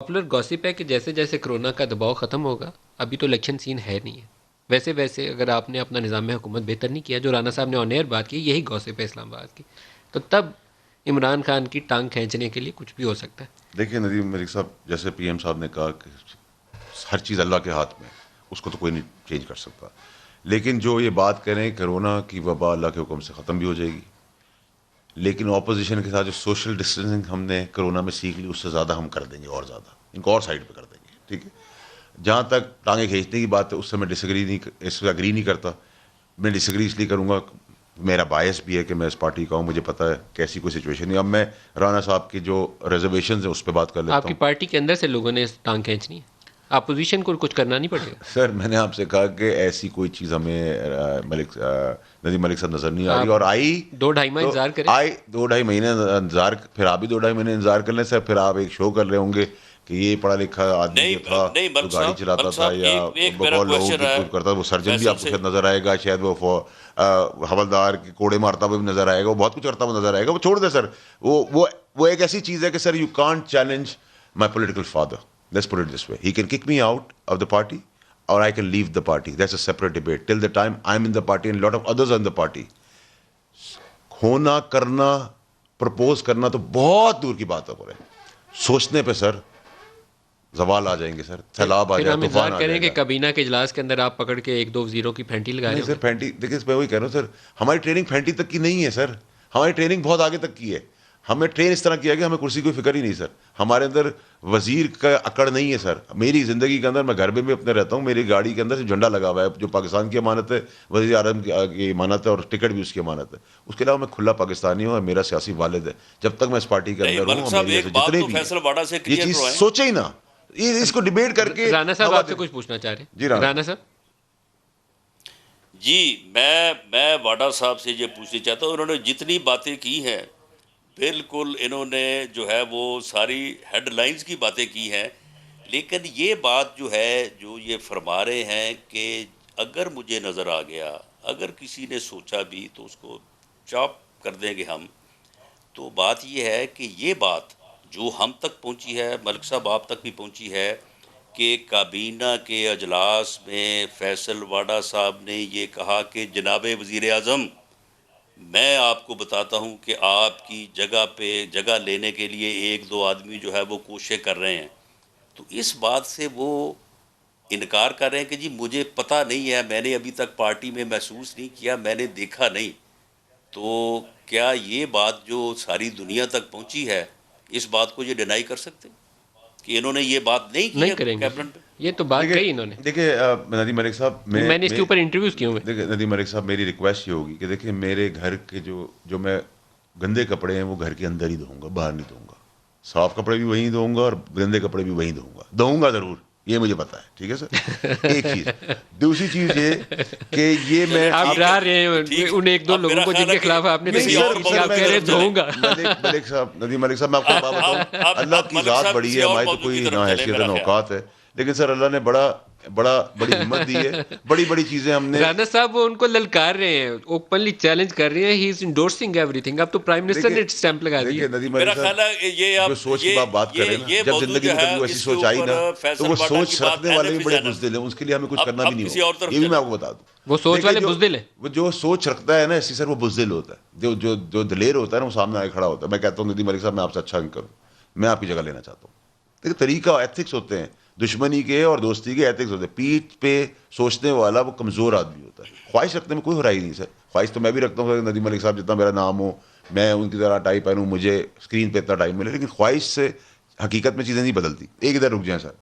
Popular gossip ہے کہ جیسے جیسے کرونا کا دباؤ ختم ہوگا، ابھی تو الیکشن سین ہے نہیں ہے، ویسے ویسے اگر آپ نے اپنا نظام حکومت بہتر نہیں کیا، جو رانا صاحب نے آن ایئر بات کی یہی گوسپ ہے اسلام آباد کی، تو تب عمران خان کی ٹانگ کھینچنے کے لیے کچھ بھی ہو سکتا ہے۔ دیکھیے ندیم ملک صاحب، جیسے پی ایم صاحب نے کہا کہ ہر چیز اللہ کے ہاتھ میں ہے، اس کو تو کوئی نہیں چینج کر سکتا، لیکن جو یہ بات کریں کرونا کی وبا اللہ کے حکم سے ختم بھی ہو جائے گی، لیکن اپوزیشن کے ساتھ جو سوشل ڈسٹینسنگ ہم نے کرونا میں سیکھ لی، اس سے زیادہ ہم کر دیں گے، اور زیادہ ان کو اور سائڈ پہ کر دیں گے، ٹھیک ہے۔ جہاں تک ٹانگیں کھینچنے کی بات ہے، اس سے میں اس سے اگری نہیں کرتا۔ میں ڈس ایگری اس لیے کروں گا، میرا باعث بھی ہے کہ میں اس پارٹی کا ہوں، مجھے پتہ ہے کیسی کوئی سچویشن ہے۔ اب میں رانا صاحب کی جو ریزرویشنز ہیں اس پہ بات کر لیتا آپ کی ہوں۔ پارٹی کے اندر سے لوگوں نے ٹانگ کھینچنی ہے، اپوزیشن کو کچھ کرنا نہیں پڑے گا۔ سر میں نے آپ سے کہا کہ ایسی کوئی چیز ہمیں ندیم ملک صاحب نظر نہیں آ رہی، آپ اور آئی 2-2.5 ماہ تو انتظار کریں۔ آئی 2-2.5 مہینے انتظار، پھر آپ بھی 2-2.5 مہینے انتظار کر لیں سر، پھر آپ ایک شو کر رہے ہوں گے کہ یہ پڑھا لکھا آدمی جو تھا نہیں جو ملک گاڑی صاحب، چلاتا ملک تھا صاحب یا ایک میرا بہت لوگوں کوشچن کی ہے کچھ کرتا تھا، وہ سرجن بھی فیصل آپ کو سے۔ شاید نظر آئے گا، شاید وہ حوالدار کے کوڑے مارتا ہوا بھی نظر آئے گا، وہ بہت کچھ کرتا ہوا نظر آئے گا، وہ چھوڑ دیں سر۔ وہ ایک ایسی چیز ہے کہ sir you can't challenge my political father, let's put it this way, he can kick me out of the party or I can leave the party. That's a separate debate. Till the time I'm in the party and a lot of others are in the party. ہونا کرنا propose کرنا تو بہت دور کی بات ہے، سوچنے پہ سر زوال آ جائیں گے سر، سیلاب آ پھر جائے، ہم انتظار طوفان آ کریں جائے کہ گا۔ کابینہ کے اجلاس کے اندر آپ پکڑ کے 1-2 وزیروں کی پھینٹی لگا رہے نہیں ہوں سر، گے۔ پینٹی دیکھیے میں وہی کہہ رہا ہوں سر، ہماری ٹریننگ پینٹی تک کی نہیں ہے سر، ہماری ٹریننگ بہت آگے تک کی ہے۔ ہمیں ٹرین اس طرح کیا کہ ہمیں کرسی کی فکر ہی نہیں سر، ہمارے اندر وزیر کا اکڑ نہیں ہے سر۔ میری زندگی کے اندر میں گھر میں بھی اپنے رہتا ہوں، میری گاڑی کے اندر سے جھنڈا لگا ہوا ہے، جو پاکستان کی امانت ہے، وزیر اعظم کی امانت ہے، اور ٹکٹ بھی اس کی امانت ہے۔ اس کے علاوہ میں کھلا پاکستانی ہوں اور میرا سیاسی والد ہے، جب تک میں اس پارٹی کے نہیں اندر ہوں ملک اور صاحب، میرے ایک جیسے بات جتنے تو بھی فیصل ہیں، واڈا سے یہ کلیئر چیز کروائیں۔ سوچے ہی نا، اس کو ڈیبیٹ کر کے رانا صاحب ہوا آپ سے دیں۔ کچھ پوچھنا چاہ رہے جی ہیں رانا صاحب؟ جی میں واڈا صاحب سے یہ پوچھنا چاہتا ہوں، انہوں نے جتنی باتیں کی ہیں بالکل انہوں نے جو ہے وہ ساری ہیڈ لائنز کی باتیں کی ہیں، لیکن یہ بات جو ہے جو یہ فرما رہے ہیں کہ اگر مجھے نظر آ گیا، اگر کسی نے سوچا بھی تو اس کو چاپ کر دیں گے ہم، تو بات یہ ہے کہ یہ بات جو ہم تک پہنچی ہے، ملک صاحب آپ تک بھی پہنچی ہے، کہ کابینہ کے اجلاس میں فیصل واڈا صاحب نے یہ کہا کہ جناب وزیر اعظم، میں آپ کو بتاتا ہوں کہ آپ کی جگہ پہ جگہ لینے کے لیے 1-2 آدمی جو ہے وہ کوششیں کر رہے ہیں، تو اس بات سے وہ انکار کر رہے ہیں کہ جی مجھے پتہ نہیں ہے، میں نے ابھی تک پارٹی میں محسوس نہیں کیا، میں نے دیکھا نہیں۔ تو کیا یہ بات جو ساری دنیا تک پہنچی ہے، اس بات کو یہ ڈینائی کر سکتے کہ انہوں نے یہ بات نہیں کی نہیں ہے کریں گے، کیبنٹ پہ؟ یہ تو بات کہی انہوں نے، دیکھیے ندیم ملک صاحب، میں نے اس کے اوپر انٹرویوز کیے ہوئے۔ دیکھیے ندیم ملک صاحب، میری ریکویسٹ یہ ہوگی کہ دیکھیں میرے گھر کے جو میں گندے کپڑے ہیں وہ گھر کے اندر ہی دھوؤں گا، باہر نہیں دھوؤں گا۔ صاف کپڑے بھی وہیں دھوؤں گا اور گندے کپڑے بھی وہیں دھوؤں گا ضرور، یہ مجھے پتا ہے، ٹھیک ہے سر؟ ایک چیز۔ دوسری چیز یہ کہ یہ میں آپ ٹھیک ڈرا ہے، رہے ہیں ٹھیک۔ ان 1-2 اب لوگوں میرا کو جن خیال ہے کے کہ خلاف آپ نے نہیں کسی تقریر اور کی تھی، موضوع آپ کی کہہ رہے طرف چلیں۔ دھوؤں گا۔ ملک صاحب، ندیم ملک صاحب، میں آپ کو بات بتاؤں، اللہ کی ملک ذات صاحب بڑی کسی ہے، اور ہماری تو موضوع کی کوئی طرف نہ چلیں، حیثیت میرا نہ خیال۔ اوقات ہے، لیکن سر اللہ نے بڑی ہمت دی ہے، بڑی چیزیں ہم نے۔ رانا صاحب وہ ان کو للکار رہے ہیں، اوپنلی چیلنج کر رہے ہیں، ہی از انڈورسنگ ایوری تھنگ۔ اب تو پرائم منسٹر نے اسٹیمپ لگا دی ہے۔ دیکھیے ندیم میرا ملک خیال صاحب، ہے یہ آپ جو سوچ کی بات کریں نا، یہ جب موضوع زندگی جو میں ہے کبھی ایسی اس کے سوچ آئی نا اوپر تو فیصل وہ واڈا کی سوچ بات رکھنے والے اینڈ بھی پہ بڑے جانا۔ بزدل ہیں، اس کے لیے ہمیں کچھ کرنا بھی اب نہیں کسی اور ہوگا، طرف یہ بھی میں چلیں۔ آپ کو بتا دوں۔ وہ سوچ دیکھیے والے بزدل ہیں۔ وہ جو سوچ رکھتا ہے نا ایسی سر، وہ بزدل ہوتا ہے، جو دلیر ہوتا ہے نا وہ سامنے آگے کھڑا ہوتا ہے۔ میں کہتا ہوں ندیم ملک صاحب، میں آپ سے اچھا نہیں کروں، میں آپ کی جگہ لینا چاہتا ہوں۔ دیکھیے طریقہ، ایتھکس ہوتے ہیں، دشمنی کے اور دوستی کے ایتھکس ہوتے ہیں۔ پیٹھ پہ سوچنے والا وہ کمزور آدمی ہوتا ہے، خواہش رکھنے میں کوئی برائی نہیں سر، خواہش تو میں بھی رکھتا ہوں ندیم ملک صاحب، جتنا میرا نام ہو میں ان کی طرح ٹائی پہنوں، مجھے اسکرین پہ اتنا ٹائم ملے، لیکن خواہش سے حقیقت میں چیزیں نہیں بدلتی۔ ایک ادھر رک جائیں سر،